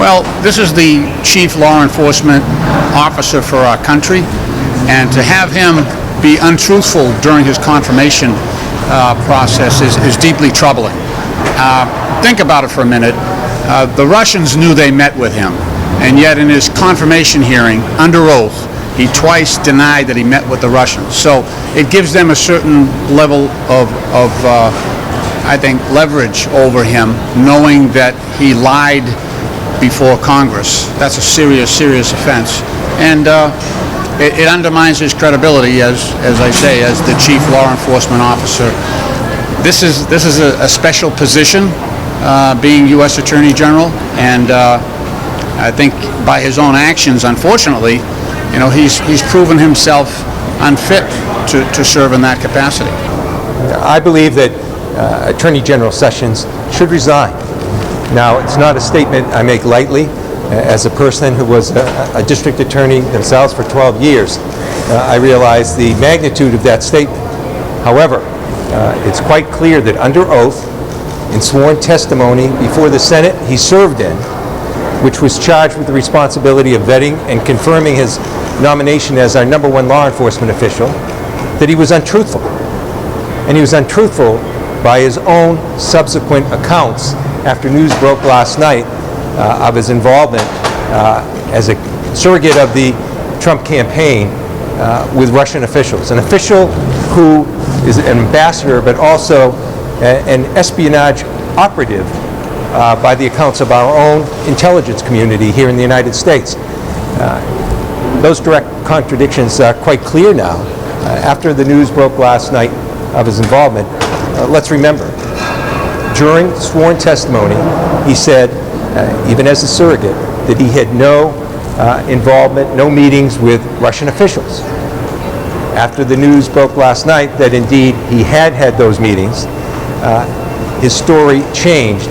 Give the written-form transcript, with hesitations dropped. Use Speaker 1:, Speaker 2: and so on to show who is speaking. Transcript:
Speaker 1: Well, this is the chief law enforcement officer for our country, and to have him be untruthful during his confirmation process is deeply troubling. Think about it for a minute. The Russians knew they met with him, and yet in his confirmation hearing, under oath, he twice denied that he met with the Russians. So it gives them a certain level of I think, leverage over him, knowing that he lied before Congress. That's a serious, serious offense. And it undermines his credibility, as I say, as the chief law enforcement officer. This is a special position, being U.S. Attorney General, and I think by his own actions, unfortunately, he's proven himself unfit to serve in that capacity.
Speaker 2: I believe that Attorney General Sessions should resign. Now, it's not a statement I make lightly. As a person who was a district attorney themselves for 12 years, I realize the magnitude of that statement. However, it's quite clear that under oath, in sworn testimony before the Senate he served in, which was charged with the responsibility of vetting and confirming his nomination as our #1 law enforcement official, that he was untruthful. And he was untruthful by his own subsequent accounts after news broke last night of his involvement as a surrogate of the Trump campaign with Russian officials. An official who is an ambassador but also an espionage operative by the accounts of our own intelligence community here in the United States. Those direct contradictions are quite clear now. After the news broke last night of his involvement, let's remember, during sworn testimony, he said, even as a surrogate, that he had no involvement, no meetings with Russian officials. After the news broke last night that indeed he had those meetings, his story changed,